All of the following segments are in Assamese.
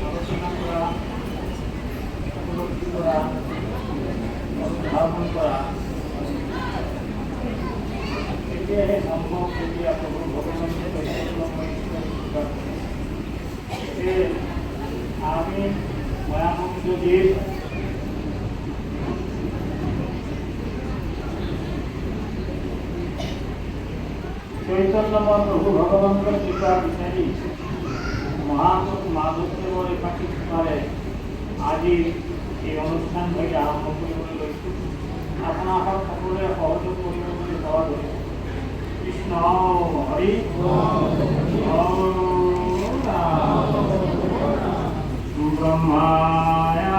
আলোচনা কৰা, উপলব্ধি কৰা, অনুধাবন কৰা, এটাই সম্ভব যদি প্ৰভু ভগবানেৰ আমি মায়ামুক্তজিৰ চৈতন্যময় প্ৰভু ভগবানଙ୍କର কৃপା বিচাରି মহাপ্ৰভু মাধবদেৱৰ একাকীত্বৰে আজি এই অনুষ্ঠান হৈ আৰম্ভ কৰিবলৈ লৈছোঁ। আপোনালোক সকলোৱে সহযোগ কৰিব বুলি সেৱা কৰিছোঁ। কৃষ্ণ হৰি ব্রহ্মায়াদিক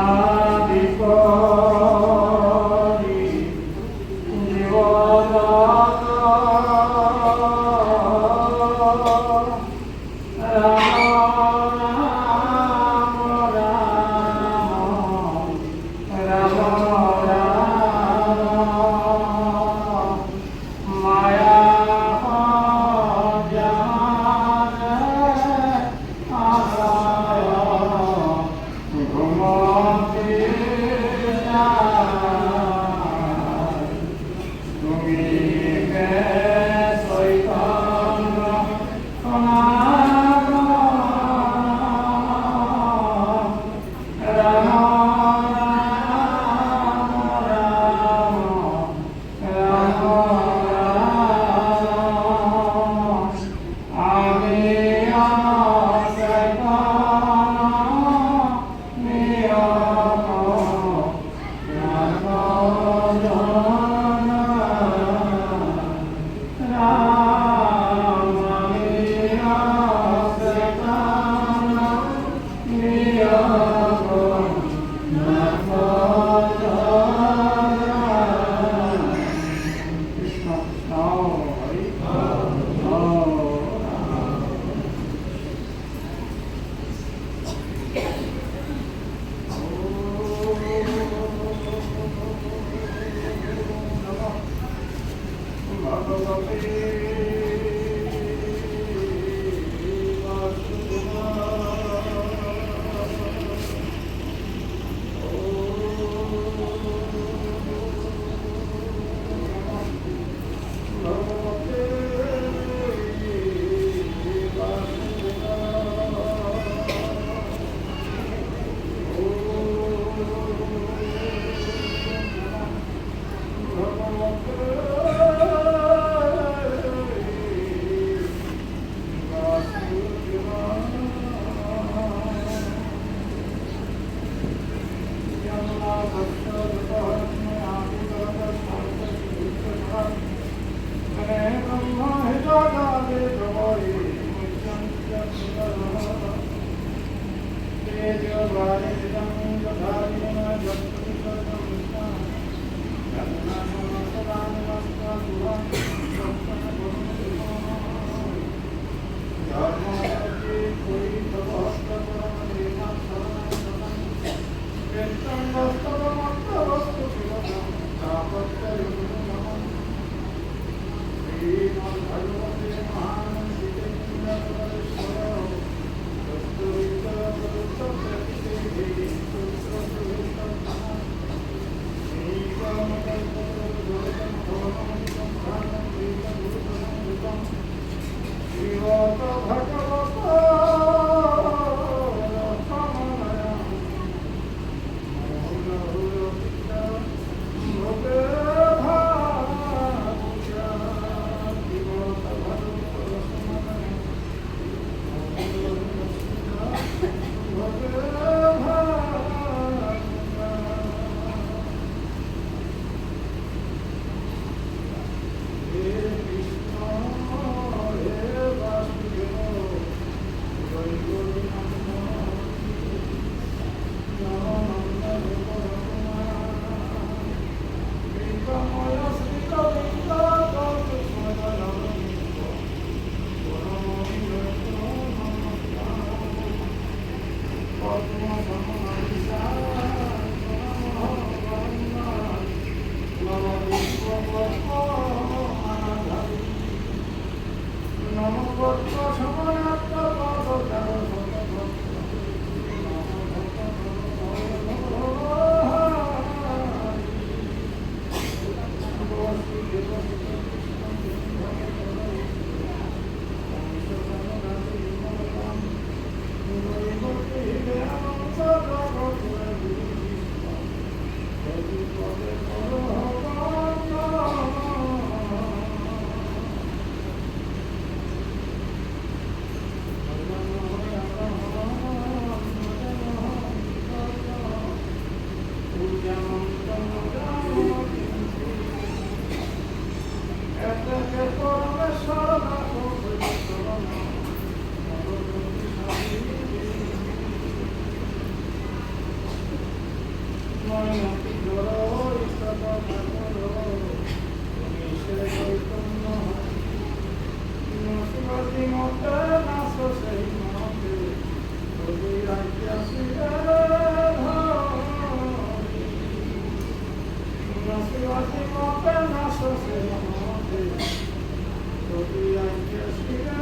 নমঃ মতে নাচ সেই মতে যদি আইয়াছিলা নাচি মতে নাচ সেই মতে যদি আইয়াছিলা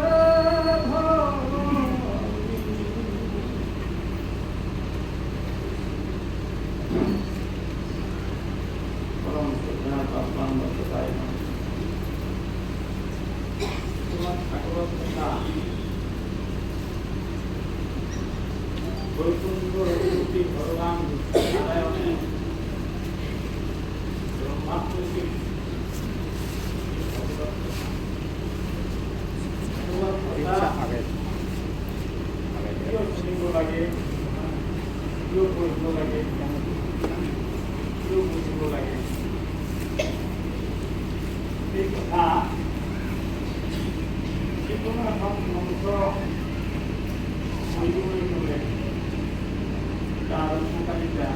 পরম শ্রদ্ধা ভগবান বসতায় ঠাকুর কথা বৈকুণ্ঠ রঘুপতি ভগবান নারায়ণে ব্রহ্মাত্মশী লাগে বুঝব লাগে বুঝব লাগে এই কথা যেকোনো এখন মন্ত্র করলে তার উপকারিতা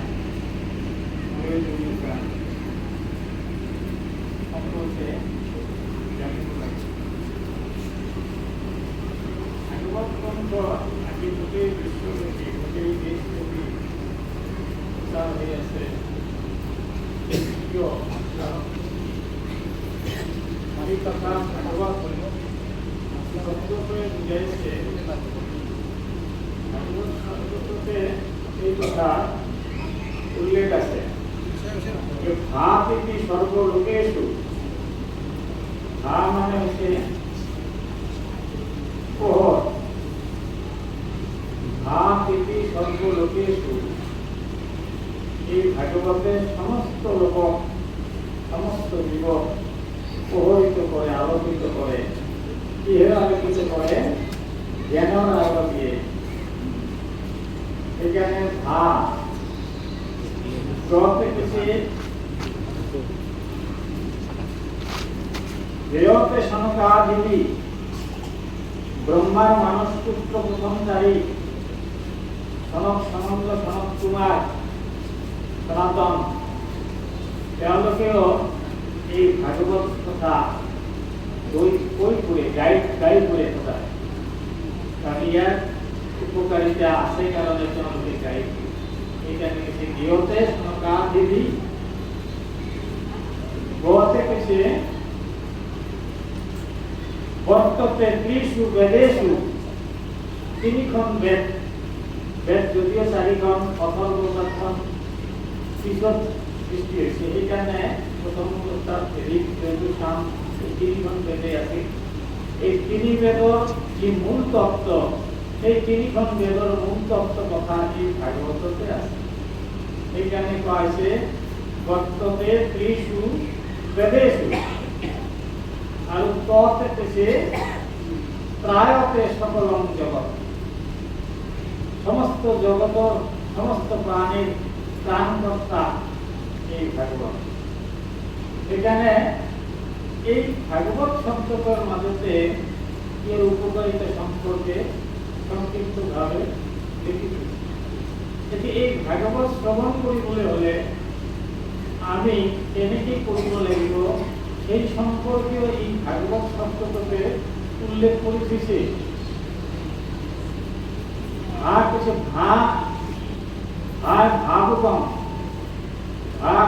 প্রয়োজনীয়তা সম্পর্কে জানিত লাগে ভাগবত গ্রন্থ আজ গোটেই বিশ্বব্যাপী গোটেই দেশব্যাপী প্রচার হয়ে আছে আমি কথা ভাগবত শব্দ করে বুঝাইছে ভাগবত শব্দতে এই কথা উল্লেখ আছে যে ভাতি সর্বলোকেষু ভা মানে হচ্ছে প্রহর ভাতি সর্বলোকেষু এই ভাগবতের সমস্ত লোক সমস্ত জীব প্রহরিত করে আলোকিত করে কিভাবে আলোকিত করে জ্ঞানের আলো দিয়ে এখানে ভা দেয়তে সনকাদিবি ব্রহ্মার মানস পুত্র প্রথমচারী সনক সনন্দ সনক কুমার সনাতন তেওঁলোকেও এই ভাগবত কথা বই করে গাই করে কথা কারণ ইয়ার উপকারিতা আছে কারণে তেওঁলোকে গাই এখানে কিছু গৃহতে সনকাদিবি গতে কিছু বর্ততে ত্রিশু বেদেশু তিনিখন বেদ বেদ যদিও চারিখন অথর্বখন পিছত সৃষ্টি হয়েছে সেইকাৰণে প্রথম অবস্থাত ঋগ যজু সাম এই তিনিখন বেদে আছে এই তিনি বেদৰ যি মূল তত্ত্ব সেই তিনিখন বেদৰ মূল তত্ত্ব কথা এই ভাগৱততে আছে সেইকাৰণে কোৱা হৈছে বৰ্ততে ত্ৰিশু বেদেশু আৰু ততে কৈছে ত্ৰায়তে সকলং জগৎ সমস্ত জগতৰ সমস্ত প্রাণীর প্রাণকর্তা এই ভাগবত এখানে এই ভাগবত শব্দটার মাঝে এর উপকারিতা সম্পর্কে সংক্ষিপ্তভাবে লিখিত এটি এই ভাগবত শ্রবণ কৰিবলৈ হলে আমি কেনেকৈ কৰিব লাগিব সেই সম্পর্কেও এই ভাগবত শব্দটাতে উল্লেখ করে দিয়েছে কিছু ভাবুকম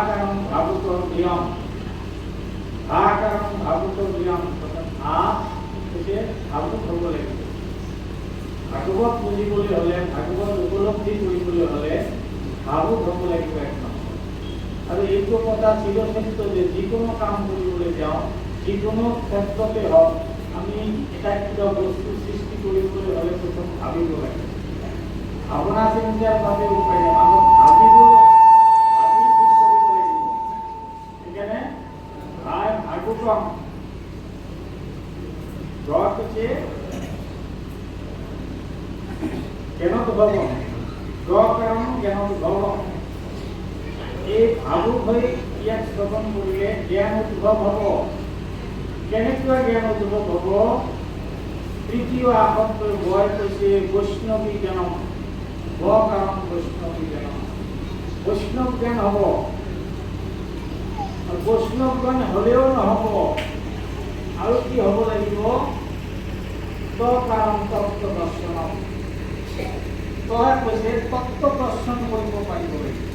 কারণ ভাবুক নিয়ম কারণ ভাবুক নিয়ম ভাবুক হব লাগিব ভাগবত বুঝিবলৈ হলে ভাগবত উপলব্ধি কৰিবলৈ হলে ভাবুক হব লাগিব এক নম্বৰ আৰু এইটো কথা চিৰসত্য যে যিকোনো কাম কৰিবলৈ যাওঁ যিকোনো ক্ষেত্ৰতে হওক আমি এটা কিবা বস্তু সৃষ্টি কৰিবলৈ হলে প্ৰথম ভাবিব লাগে ভাবনা চিন্তাৰ বাবে উপায় আমাক ভাবিব আমি ঠিক কৰিব লাগিব সেইকাৰণে ভাগবতম ব্ৰত হৈছে জ্ঞানোদ্ভৱ কাৰণ জ্ঞানোদ্ভৱ এই ভাবুক হৈ ইয়াক শ্ৰৱণ কৰিলে জ্ঞান উদ্ভৱ হ'ব কেনেকুৱা জ্ঞান উদ্ভৱ হ'ব তৃতীয় আসত্তৰ বয় কৈছে বৈষ্ণৱী জ্ঞানম কাৰণ বৈষ্ণৱী জ্ঞানম বৈষ্ণৱ জ্ঞান হ'ব বৈষ্ণৱ জ্ঞান হলেও নহ'ব আৰু কি হ'ব লাগিব তৎকাৰণ তত্ত্ব দৰ্শন কৈছে তত্ত্ব দৰ্শন কৰিব পাৰিব লাগিব।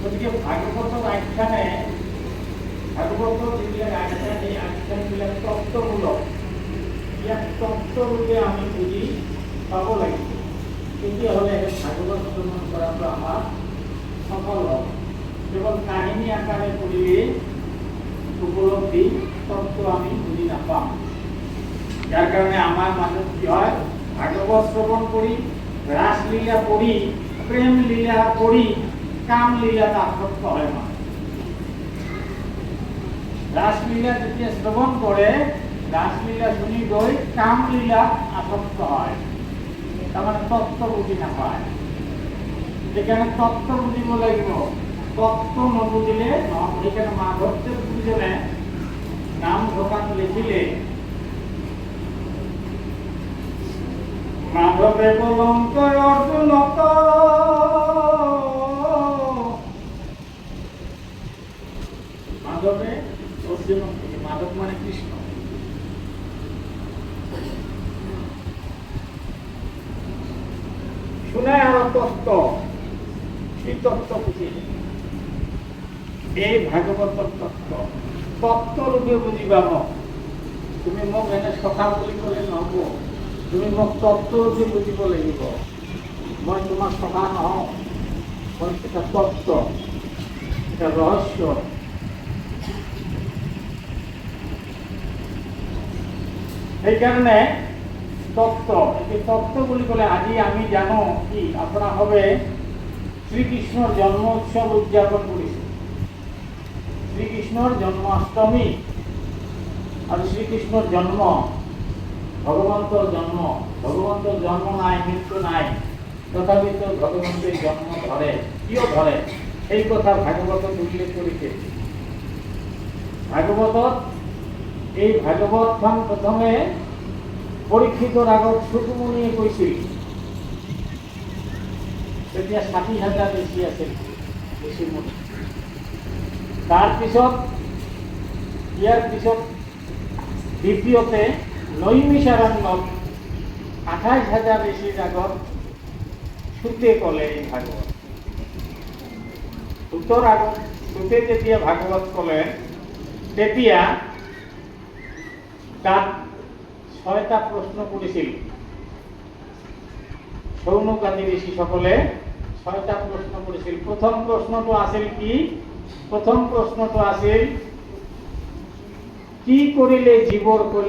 গতিকে ভাগৱতৰ আখ্যানে ভাগৱতৰ যিবিলাক আখ্যান এই আখ্যানবিলাক তত্ত্বমূলক, ইয়াক তত্ত্বৰূপে আমি বুজি পাব লাগিব, তেতিয়াহ'লে ভাগৱত শ্ৰৱণ কৰাটো আমাৰ সফল হ'ব। কেৱল কাহিনী আকাৰে পঢ়িলেই উপলব্ধি তত্ত্ব আমি বুজি নাপাম। যাৰ কাৰণে আমাৰ মাজত কি হয়, ভাগৱত শ্ৰৱণ কৰি ৰাসলীলা পঢ়ি প্ৰেম লীলা পঢ়ি কাম লীলাত আসক্ত হয় মানুহ। ৰাসলীলা যেতিয়া শ্ৰৱণ কৰে, ৰাসলীলা শুনি গৈ কাম লীলাত আসক্ত হয়, তাৰমানে তত্ত্ব বুজি নাপায়। সেইকাৰণে তত্ত্ব বুজিব লাগিব, তত্ত্ব নবুজিলে নহ'ব। সেইকাৰণে মাধৱদেৱ গুৰুজনে নাম ঘোষাত লিখিলে, মাধৱে কলংকৰ অৰ্জুনত মাধৱে অৰ্জুনক, মাধৱ মানে কৃষ্ণ। শুনে আৰু তত্ত্ব, কি তত্ত্ব বুজিলে? এই ভাগৱতৰ তত্ত্ব তত্ত্বৰূপে বুজিবা। তুমি মোক এনে সখা বুলি ক'লে নহ'ব, তুমি মোক তত্ত্বৰূপে বুজিব লাগিব। মই তোমাক সখা নহওঁ, মই এটা তত্ত্ব, এটা ৰহস্য। সেইকাৰণে তত্ত্ব, এই তত্ত্ব বুলি ক'লে আজি আমি জানো কি আপোনাৰ হবে শ্ৰীকৃষ্ণৰ জন্ম উৎসৱ উদযাপন কৰিছে। শ্ৰীকৃষ্ণৰ জন্মাষ্টমী আৰু শ্ৰীকৃষ্ণৰ জন্ম, ভগৱন্তৰ জন্ম। ভগৱন্তৰ জন্ম নাই, মৃত্যু নাই, তথাপিতো ভগৱন্তেৰ জন্ম ধৰে। কিয় ধৰে এই কথা ভাগৱতত উল্লেখ কৰিছে। ভাগৱতত এই ভাগৱতখন প্ৰথমে পৰীক্ষিতৰ আগত সুকুমুনিয়ে কৈছিল, তেতিয়া ৬০,০০০ ঋষি আছিল, ঋষিমুনি। তাৰপিছত ইয়াৰ পিছত দ্বিতীয়তে নৈমিষাৰণ্যত ২৮,০০০ ঋষিৰ আগত সুতে ক'লে এই ভাগৱত। সুতৰ আগত সুতে যেতিয়া ভাগৱত ক'লে, তেতিয়া তাত ৬টা প্ৰশ্ন কৰিছিল। সৌনকাদি ঋষিসকলে ৬টা প্ৰশ্ন কৰিছিল। প্ৰথম প্ৰশ্নটো আছিল কি? প্ৰথম প্ৰশ্নটো আছিল, কি কৰিলে জীৱৰ কল্যাণ